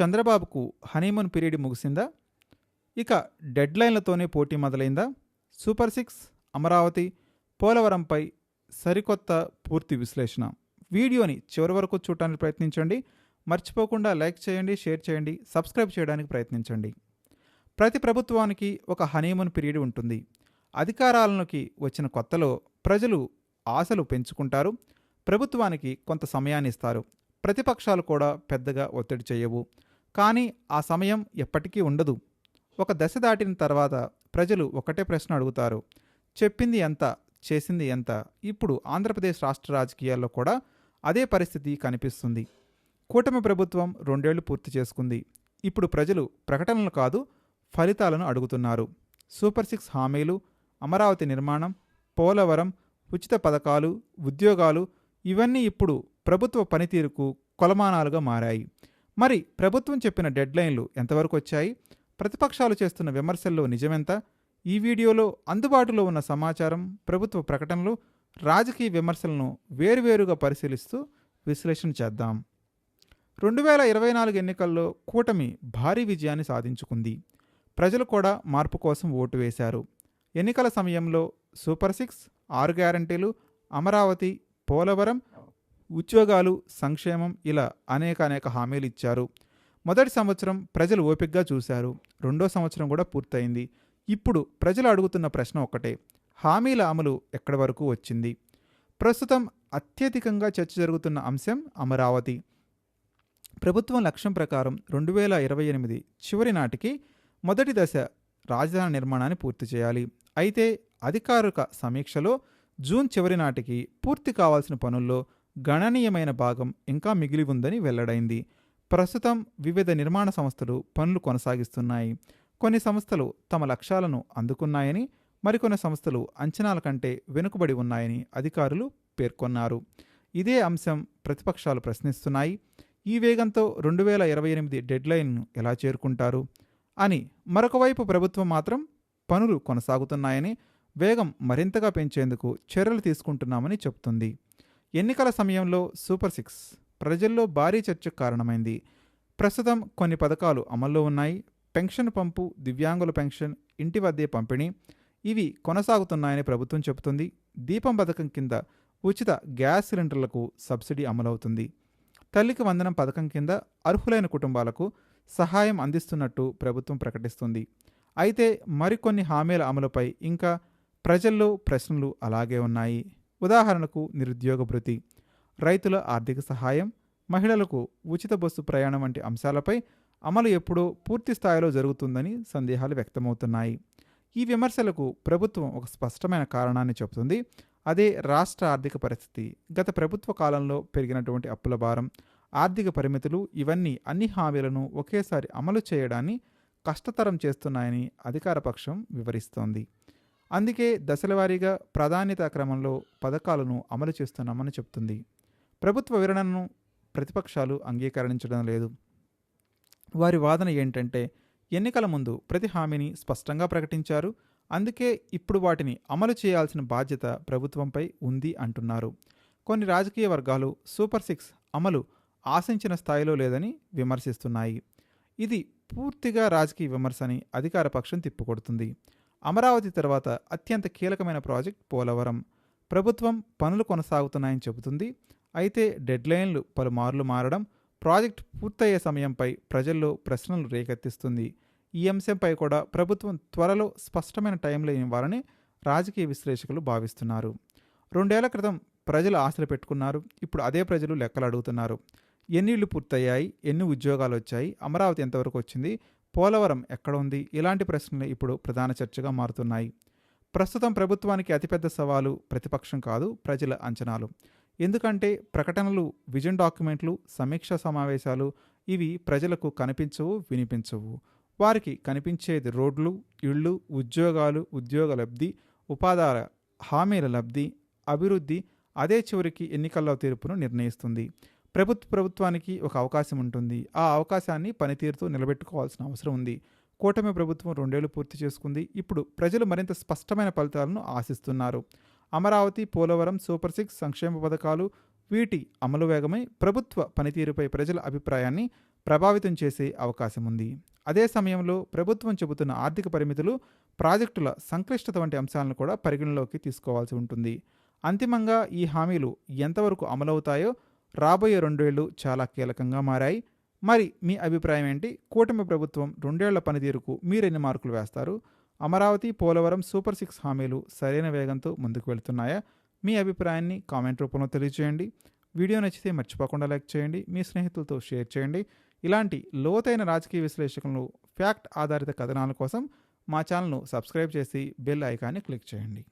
చంద్రబాబుకు honeymoon period ముగిసిందా? ఇక డెడ్లైన్లతోనే పోటీ మొదలైందా? సూపర్ సిక్స్, అమరావతి, పోలవరంపై సరికొత్త పూర్తి విశ్లేషణ. వీడియోని చివరి వరకు చూడటానికి ప్రయత్నించండి. మర్చిపోకుండా లైక్ చేయండి, షేర్ చేయండి, సబ్స్క్రైబ్ చేయడానికి ప్రయత్నించండి. ప్రతి ప్రభుత్వానికి ఒక హనీమూన్ పీరియడ్ ఉంటుంది. అధికారాలలోకి వచ్చిన కొత్తలో ప్రజలు ఆశలు పెంచుకుంటారు. ప్రభుత్వానికి కొంత సమయాన్ని ఇస్తారు. ప్రతిపక్షాలు కూడా పెద్దగా ఒత్తిడి చేయవు. కానీ ఆ సమయం ఎప్పటికీ ఉండదు. ఒక దశ దాటిన తర్వాత ప్రజలు ఒకటే ప్రశ్న అడుగుతారు: చెప్పింది ఎంత, చేసింది ఎంత? ఇప్పుడు ఆంధ్రప్రదేశ్ రాష్ట్ర రాజకీయాల్లో కూడా అదే పరిస్థితి కనిపిస్తుంది. కూటమి ప్రభుత్వం 2 ఏళ్లు పూర్తి చేసుకుంది. ఇప్పుడు ప్రజలు ప్రకటనలు కాదు, ఫలితాలను అడుగుతున్నారు. సూపర్ సిక్స్ హామీలు, అమరావతి నిర్మాణం, పోలవరం, ఉచిత పథకాలు, ఉద్యోగాలు ఇవన్నీ ఇప్పుడు ప్రభుత్వ పనితీరుకు కొలమానాలుగా మారాయి. మరి ప్రభుత్వం చెప్పిన డెడ్లైన్లు ఎంతవరకు వచ్చాయి? ప్రతిపక్షాలు చేస్తున్న విమర్శల్లో నిజమెంత? ఈ వీడియోలో అందుబాటులో ఉన్న సమాచారం, ప్రభుత్వ ప్రకటనలు, రాజకీయ విమర్శలను వేరువేరుగా పరిశీలిస్తూ విశ్లేషణ చేద్దాం. 2024 ఎన్నికల్లో కూటమి భారీ విజయాన్ని సాధించుకుంది. ప్రజలు కూడా మార్పు కోసం ఓటు వేశారు. ఎన్నికల సమయంలో సూపర్ సిక్స్, 6 గ్యారంటీలు, అమరావతి, పోలవరం, ఉద్యోగాలు, సంక్షేమం ఇలా అనేక హామీలు ఇచ్చారు. మొదటి సంవత్సరం ప్రజలు ఓపికగా చూశారు. రెండో సంవత్సరం కూడా పూర్తయింది. ఇప్పుడు ప్రజలు అడుగుతున్న ప్రశ్న ఒక్కటే: హామీల అమలు ఎక్కడి వరకు వచ్చింది? ప్రస్తుతం అత్యధికంగా చర్చ జరుగుతున్న అంశం అమరావతి. ప్రభుత్వం లక్ష్యం ప్రకారం 2028 చివరి నాటికి మొదటి దశ రాజధాని నిర్మాణాన్ని పూర్తి చేయాలి. అయితే అధికారిక సమీక్షలో జూన్ చివరి నాటికి పూర్తి కావాల్సిన పనుల్లో గణనీయమైన భాగం ఇంకా మిగిలి ఉందని వెల్లడైంది. ప్రస్తుతం వివిధ నిర్మాణ సంస్థలు పనులు కొనసాగిస్తున్నాయి. కొన్ని సంస్థలు తమ లక్ష్యాలను అందుకున్నాయని, మరికొన్ని సంస్థలు అంచనాల కంటే వెనుకబడి ఉన్నాయని అధికారులు పేర్కొన్నారు. ఇదే అంశం ప్రతిపక్షాలు ప్రశ్నిస్తున్నాయి. ఈ వేగంతో 2028 డెడ్లైన్ను ఎలా చేరుకుంటారు అని. మరొకవైపు ప్రభుత్వం మాత్రం పనులు కొనసాగుతున్నాయని, వేగం మరింతగా పెంచేందుకు చర్యలు తీసుకుంటున్నామని చెబుతుంది. ఎన్నికల సమయంలో సూపర్ సిక్స్ ప్రజల్లో భారీ చర్చకు కారణమైంది. ప్రస్తుతం కొన్ని పథకాలు అమల్లో ఉన్నాయి. పెన్షన్ పంపు, దివ్యాంగుల పెన్షన్, ఇంటి వద్దే పంపిణీ ఇవి కొనసాగుతున్నాయని ప్రభుత్వం చెబుతుంది. దీపం పథకం కింద ఉచిత గ్యాస్ సిలిండర్లకు సబ్సిడీ అమలవుతుంది. తల్లికి వందనం పథకం కింద అర్హులైన కుటుంబాలకు సహాయం అందిస్తున్నట్టు ప్రభుత్వం ప్రకటిస్తుంది. అయితే మరికొన్ని హామీల అమలుపై ఇంకా ప్రజల్లో ప్రశ్నలు అలాగే ఉన్నాయి. ఉదాహరణకు నిరుద్యోగ భృతి, రైతుల ఆర్థిక సహాయం, మహిళలకు ఉచిత బస్సు ప్రయాణం వంటి అంశాలపై అమలు ఎప్పుడో పూర్తి స్థాయిలో జరుగుతుందని సందేహాలు వ్యక్తమవుతున్నాయి. ఈ విమర్శలకు ప్రభుత్వం ఒక స్పష్టమైన కారణాన్ని చెబుతుంది. అదే రాష్ట్ర ఆర్థిక పరిస్థితి. గత ప్రభుత్వ కాలంలో పెరిగినటువంటి అప్పుల భారం, ఆర్థిక పరిమితులు ఇవన్నీ అన్ని హామీలను ఒకేసారి అమలు చేయడాన్ని కష్టతరం చేస్తున్నాయని అధికార పక్షం వివరిస్తోంది. అందుకే దశలవారీగా ప్రాధాన్యతా క్రమంలో పథకాలను అమలు చేస్తున్నామని చెబుతుంది. ప్రభుత్వ వివరణను ప్రతిపక్షాలు అంగీకరించడం లేదు. వారి వాదన ఏంటంటే, ఎన్నికల ముందు ప్రతి హామీని స్పష్టంగా ప్రకటించారు, అందుకే ఇప్పుడు వాటిని అమలు చేయాల్సిన బాధ్యత ప్రభుత్వంపై ఉంది అంటున్నారు. కొన్ని రాజకీయ వర్గాలు సూపర్ సిక్స్ అమలు ఆశించిన స్థాయిలో లేదని విమర్శిస్తున్నాయి. ఇది పూర్తిగా రాజకీయ విమర్శని అధికార పక్షం తిప్పికొడుతుంది. అమరావతి తర్వాత అత్యంత కీలకమైన ప్రాజెక్ట్ పోలవరం. ప్రభుత్వం పనులు కొనసాగుతున్నాయని చెబుతుంది. అయితే డెడ్లైన్లు పలుమార్లు మారడం ప్రాజెక్టు పూర్తయ్యే సమయంపై ప్రజల్లో ప్రశ్నలు రేకెత్తిస్తుంది. ఈ అంశంపై కూడా ప్రభుత్వం త్వరలో స్పష్టమైన టైంలైన్ ఇవ్వాలని రాజకీయ విశ్లేషకులు భావిస్తున్నారు. 2 ఏళ్ల క్రితం ప్రజలు ఆశలు పెట్టుకున్నారు. ఇప్పుడు అదే ప్రజలు లెక్కలు అడుగుతున్నారు. ఎన్ని ఇళ్లు పూర్తయ్యాయి, ఎన్ని ఉద్యోగాలు వచ్చాయి, అమరావతి ఎంతవరకు వచ్చింది, పోలవరం ఎక్కడ ఉంది? ఇలాంటి ప్రశ్నలు ఇప్పుడు ప్రధాన చర్చగా మారుతున్నాయి. ప్రస్తుతం ప్రభుత్వానికి అతిపెద్ద సవాలు ప్రతిపక్షం కాదు, ప్రజల అంచనాలు. ఎందుకంటే ప్రకటనలు, విజన్ డాక్యుమెంట్లు, సమీక్షా సమావేశాలు ఇవి ప్రజలకు కనిపించవు, వినిపించవు. వారికి కనిపించేది రోడ్లు, ఇళ్ళు, ఉద్యోగాలు, ఉద్యోగ లబ్ధి, ఉపాధార హామీల లబ్ధి, అభివృద్ధి. అదే చివరికి ఎన్నికల్లో తీర్పును నిర్ణయిస్తుంది. ప్రభుత్వానికి ఒక అవకాశం ఉంటుంది. ఆ అవకాశాన్ని పనితీరుతో నిలబెట్టుకోవాల్సిన అవసరం ఉంది. కూటమి ప్రభుత్వం 2 ఏళ్లు పూర్తి చేసుకుంది. ఇప్పుడు ప్రజలు మరింత స్పష్టమైన ఫలితాలను ఆశిస్తున్నారు. అమరావతి, పోలవరం, సూపర్ సిక్స్, సంక్షేమ పథకాలు, వీటి అమలు వేగమై ప్రభుత్వ పనితీరుపై ప్రజల అభిప్రాయాన్ని ప్రభావితం చేసే అవకాశం ఉంది. అదే సమయంలో ప్రభుత్వం చెబుతున్న ఆర్థిక పరిమితులు, ప్రాజెక్టుల సంక్లిష్టత వంటి అంశాలను కూడా పరిగణలోకి తీసుకోవాల్సి ఉంటుంది. అంతిమంగా ఈ హామీలు ఎంతవరకు అమలవుతాయో రాబోయే 2 ఏళ్లు చాలా కీలకంగా మారాయి. మరి మీ అభిప్రాయం ఏంటి? కూటమి ప్రభుత్వం 2 ఏళ్ల పనితీరుకు మీరెన్ని మార్కులు వేస్తారు? అమరావతి, పోలవరం సూపర్ 6 హామీలు సరైన వేగంతో ముందుకు వెళ్తున్నాయా? మీ అభిప్రాయాన్ని కామెంట్ రూపంలో తెలియజేయండి. వీడియో నచ్చితే మర్చిపోకుండా లైక్ చేయండి. మీ స్నేహితులతో షేర్ చేయండి. ఇలాంటి లోతైన రాజకీయ విశ్లేషణలు, ఫ్యాక్ట్ ఆధారిత కథనాల కోసం మా ఛానల్ను సబ్స్క్రైబ్ చేసి బెల్ ఐకాన్ని క్లిక్ చేయండి.